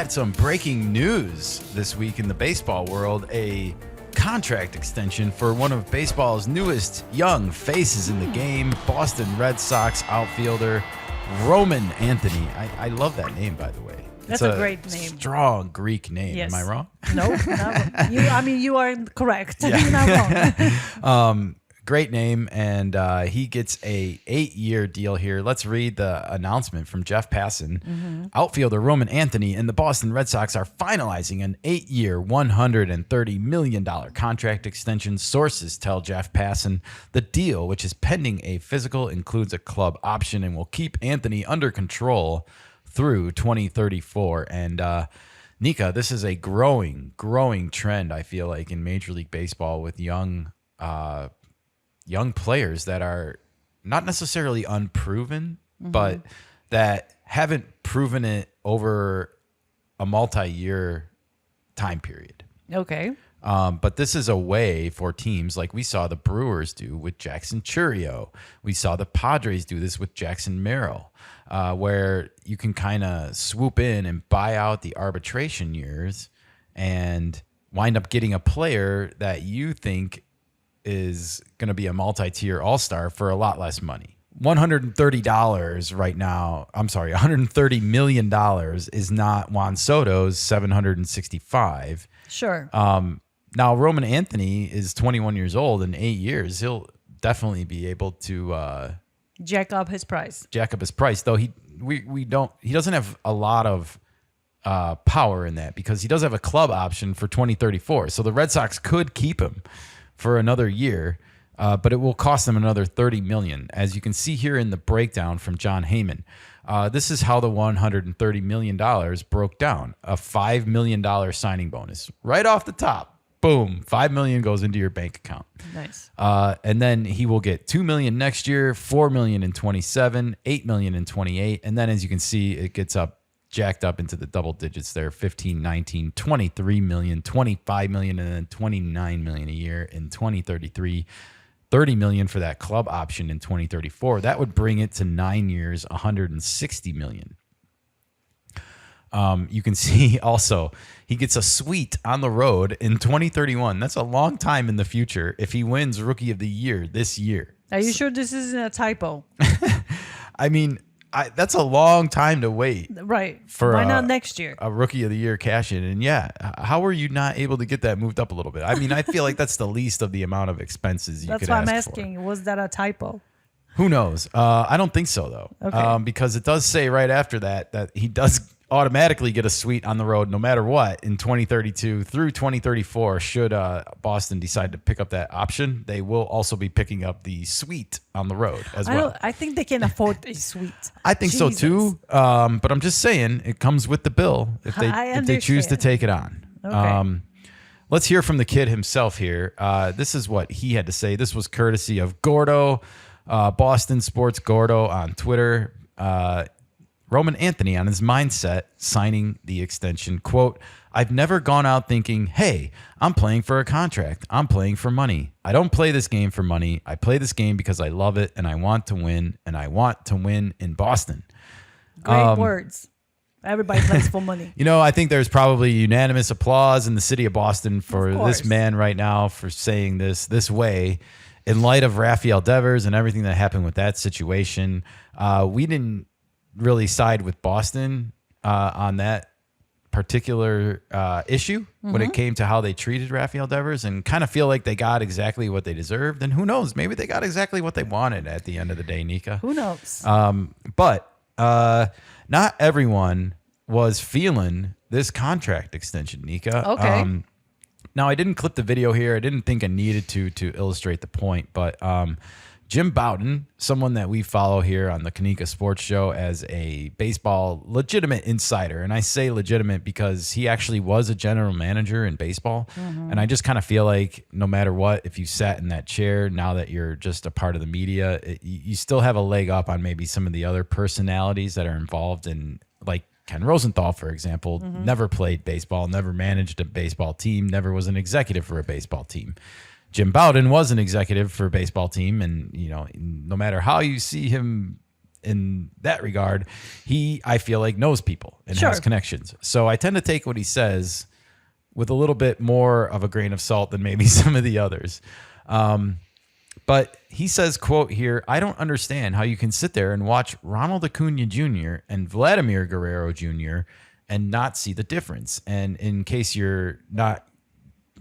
got some breaking news this week in the baseball world. A contract extension for one of baseball's newest young faces in the game, Boston Red Sox outfielder Roman Anthony. I love that name, by the way. That's a great name. Strong Greek name. Yes. Am I wrong? No. You are correct. Yeah. You're not wrong. Great name, and he gets a 8-year deal here. Let's read the announcement from Jeff Passan. Mm-hmm. Outfielder Roman Anthony and the Boston Red Sox are finalizing an 8-year, $130 million contract extension. Sources tell Jeff Passan the deal, which is pending a physical, includes a club option and will keep Anthony under control through 2034. And Nika, this is a growing trend, I feel like, in Major League Baseball with young players that are not necessarily unproven, but that haven't proven it over a multi-year time period. Okay. But this is a way for teams like we saw the Brewers do with Jackson Chourio. We saw the Padres do this with Jackson Merrill, where you can kind of swoop in and buy out the arbitration years and wind up getting a player that you think is going to be a multi-tier all-star for a lot less money. $130 right now, $130 million is not Juan Soto's $765. Sure. Now, Roman Anthony is 21 years old. In 8 years, he'll definitely be able to jack up his price. Though he doesn't have a lot of power in that because he does have a club option for 2034. So the Red Sox could keep him for another year, but it will cost them another $30 million. As you can see here in the breakdown from John Heyman, this is how the $130 million broke down. A $5 million signing bonus right off the top. Boom, $5 million goes into your bank account. Nice. And then he will get $2 million next year, $4 million in 27, $8 million in 28, and then as you can see, it gets jacked up into the double digits there, 15, 19, 23 million, 25 million, and then 29 million a year in 2033, 30 million for that club option in 2034. That would bring it to 9 years, 160 million. You can see also he gets a suite on the road in 2031. That's a long time in the future if he wins Rookie of the Year this year. Are you sure this isn't a typo? I mean, that's a long time to wait. Right. For why not next year? A Rookie of the Year cash in. And yeah, how are you not able to get that moved up a little bit? I mean, I feel like that's the least of the amount of expenses you could ask for. That's why I'm asking. Was that a typo? Who knows? I don't think so, though. Okay. Because it does say right after that he does automatically get a suite on the road no matter what in 2032 through 2034. Should Boston decide to pick up that option, they will also be picking up the suite on the road as well. I think they can afford a suite. I think so too. But I'm just saying it comes with the bill if they choose to take it on. Okay. Let's hear from the kid himself here. This is what he had to say. This was courtesy of Gordo, Boston Sports Gordo on Twitter. Roman Anthony on his mindset signing the extension. Quote, "I've never gone out thinking, hey, I'm playing for a contract. I'm playing for money. I don't play this game for money. I play this game because I love it and I want to win, and I want to win in Boston." Great words. Everybody plays for money. I think there's probably unanimous applause in the city of Boston for this man right now for saying this way in light of Rafael Devers and everything that happened with that situation. We didn't really side with Boston on that particular issue when it came to how they treated Rafael Devers, and kind of feel like they got exactly what they deserved. And who knows, maybe they got exactly what they wanted at the end of the day, Nika. Who knows? But not everyone was feeling this contract extension, Nika. Okay. Now, I didn't clip the video here. I didn't think I needed to illustrate the point, but Jim Bowden, someone that we follow here on the Kenikkasports show as a baseball legitimate insider. And I say legitimate because he actually was a general manager in baseball. And I just kind of feel like no matter what, if you sat in that chair, now that you're just a part of the media, you still have a leg up on maybe some of the other personalities that are involved in, like Ken Rosenthal, for example, never played baseball, never managed a baseball team, never was an executive for a baseball team. Jim Bowden was an executive for a baseball team, and no matter how you see him in that regard, I feel like knows people and has connections. So I tend to take what he says with a little bit more of a grain of salt than maybe some of the others. But he says, quote here, "I don't understand how you can sit there and watch Ronald Acuna Jr. and Vladimir Guerrero Jr. and not see the difference." And in case you're not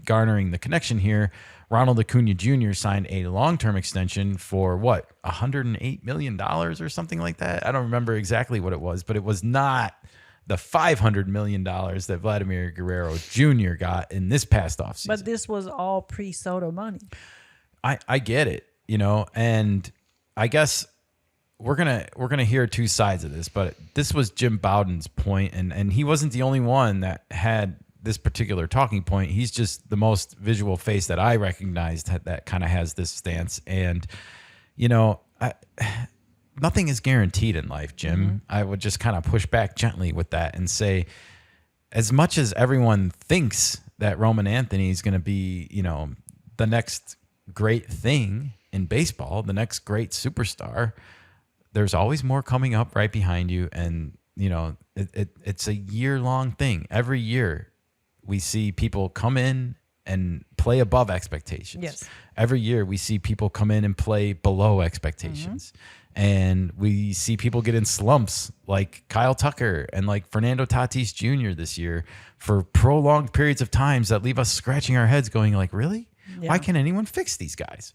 garnering the connection here, Ronald Acuna Jr. signed a long-term extension for what, $108 million or something like that? I don't remember exactly what it was, but it was not the $500 million that Vladimir Guerrero Jr. got in this past offseason. But this was all pre-Soto money. I get it, and I guess we're gonna hear two sides of this, but this was Jim Bowden's point, and he wasn't the only one that had this particular talking point. He's just the most visual face that I recognized that kind of has this stance. And nothing is guaranteed in life, Jim. Mm-hmm. I would just kind of push back gently with that and say, as much as everyone thinks that Roman Anthony is going to be, the next great thing in baseball, the next great superstar, there's always more coming up right behind you. And, it's a year-long thing. Every year we see people come in and play above expectations. Yes. Every year we see people come in and play below expectations. Mm-hmm. And we see people get in slumps like Kyle Tucker and like Fernando Tatis Jr. this year for prolonged periods of times that leave us scratching our heads going like, really? Yeah. Why can't anyone fix these guys?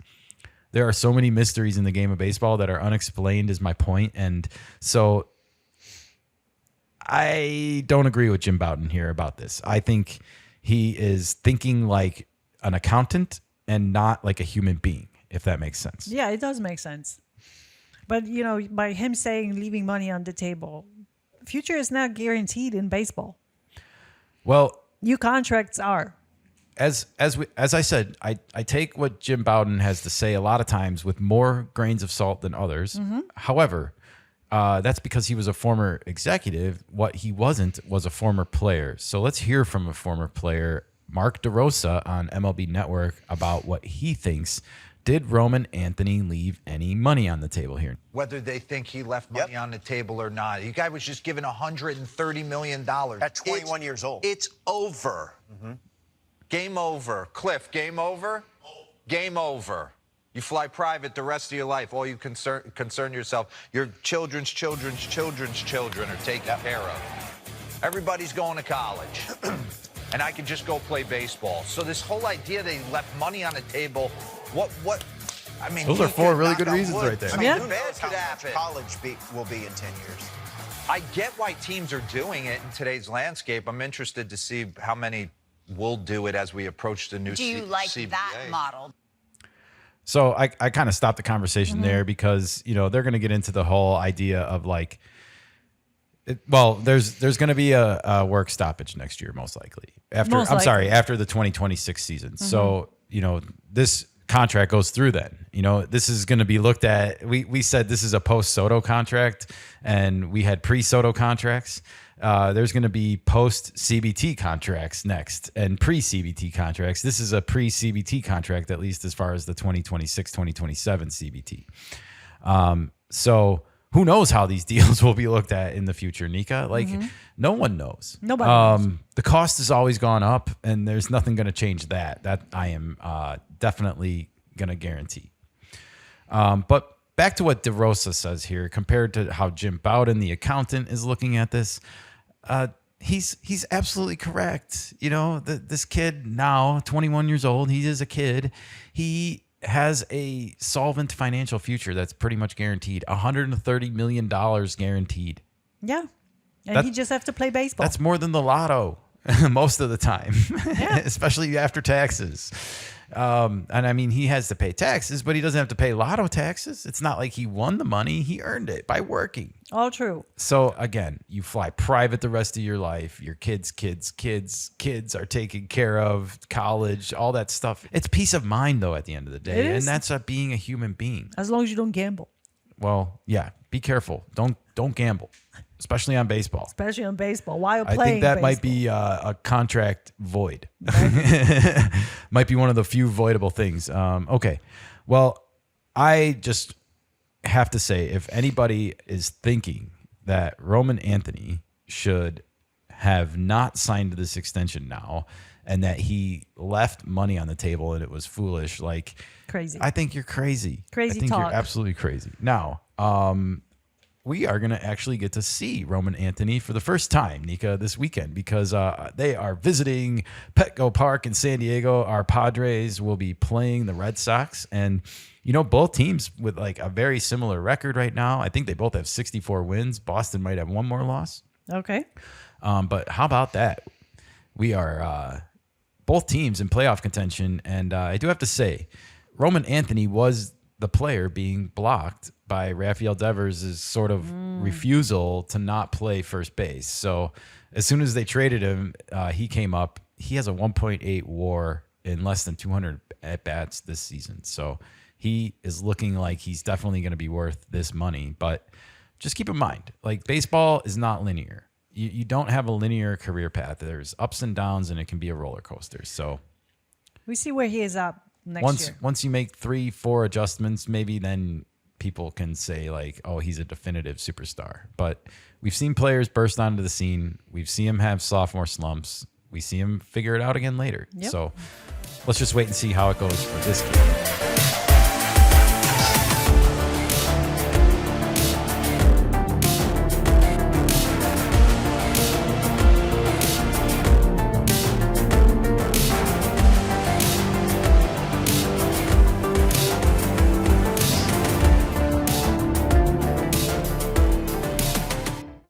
There are so many mysteries in the game of baseball that are unexplained is my point. And so I don't agree with Jim Bowden here about this. I think he is thinking like an accountant and not like a human being, if that makes sense. Yeah, it does make sense. But, by him saying leaving money on the table, future is not guaranteed in baseball. Well, new contracts are. As I said, I take what Jim Bowden has to say a lot of times with more grains of salt than others. Mm-hmm. However, that's because he was a former executive. What he wasn't was a former player. So let's hear from a former player, Mark DeRosa on MLB Network, about what he thinks. Did Roman Anthony leave any money on the table here? Whether they think he left money on the table or not. The guy was just given $130 million. At 21 years old. It's over. Mm-hmm. Game over. Cliff, game over? Game over. You fly private the rest of your life. All you concern yourself. Your children's children's children are taken care of. Everybody's going to college. And I can just go play baseball. So this whole idea they left money on the table, what? I mean, those are four really good reasons right there. I mean, yeah. Who knows how much college will be in 10 years? I get why teams are doing it in today's landscape. I'm interested to see how many will do it as we approach the new Do you like CBA. that model? So I kind of stopped the conversation there because, they're going to get into the whole idea of like, there's going to be a work stoppage next year, most likely. After the 2026 season. Mm-hmm. So, this contract goes through then. This is going to be looked at. We said this is a post-Soto contract, and we had pre-Soto contracts. There's going to be post-CBT contracts next and pre-CBT contracts. This is a pre-CBT contract, at least as far as the 2026-2027 CBT. So who knows how these deals will be looked at in the future, Nika? Like, no one knows. Nobody knows. The cost has always gone up, and there's nothing going to change that. That I am definitely going to guarantee. But back to what DeRosa says here, compared to how Jim Bowden, the accountant, is looking at this. He's absolutely correct. This kid now, 21 years old, he is a kid. He has a solvent financial future that's pretty much guaranteed. $130 million guaranteed. Yeah. And he just have to play baseball. That's more than the lotto most of the time, especially after taxes. And I mean, he has to pay taxes, but he doesn't have to pay lotto taxes. It's not like he won the money. He earned it by working. All true. So again, you fly private the rest of your life. Your kids are taken care of, college, all that stuff. It's peace of mind though, at the end of the day. And that's being a human being. As long as you don't gamble. Well, yeah, be careful. Don't gamble. Especially on baseball. Especially on baseball. While playing I think that baseball. might be a contract void. Might be one of the few voidable things. Okay. Well, I just have to say, if anybody is thinking that Roman Anthony should have not signed this extension now and that he left money on the table and it was foolish, like Crazy. I think you're crazy. Crazy I think talk. you're absolutely crazy. Now, we are going to actually get to see Roman Anthony for the first time, Nika, this weekend because they are visiting Petco Park in San Diego. Our Padres will be playing the Red Sox. And, you know, both teams with like a very similar record right now. I think they both have 64 wins. Boston might have one more loss. Okay. But how about that? We are both teams in playoff contention. And I do have to say, Roman Anthony was the player being blocked by Rafael Devers' sort of refusal to not play first base. So as soon as they traded him, he came up. He has a 1.8 WAR in less than 200 at-bats this season. So he is looking like he's definitely going to be worth this money. But just keep in mind, like baseball is not linear. You don't have a linear career path. There's ups and downs, and it can be a roller coaster. So We see where he is up next year. once you make 3-4 adjustments, maybe then people can say like, oh, he's a definitive superstar. But we've seen players burst onto the scene. We've seen him have sophomore slumps. We see him figure it out again later. Yep. So let's just wait and see how it goes for this kid.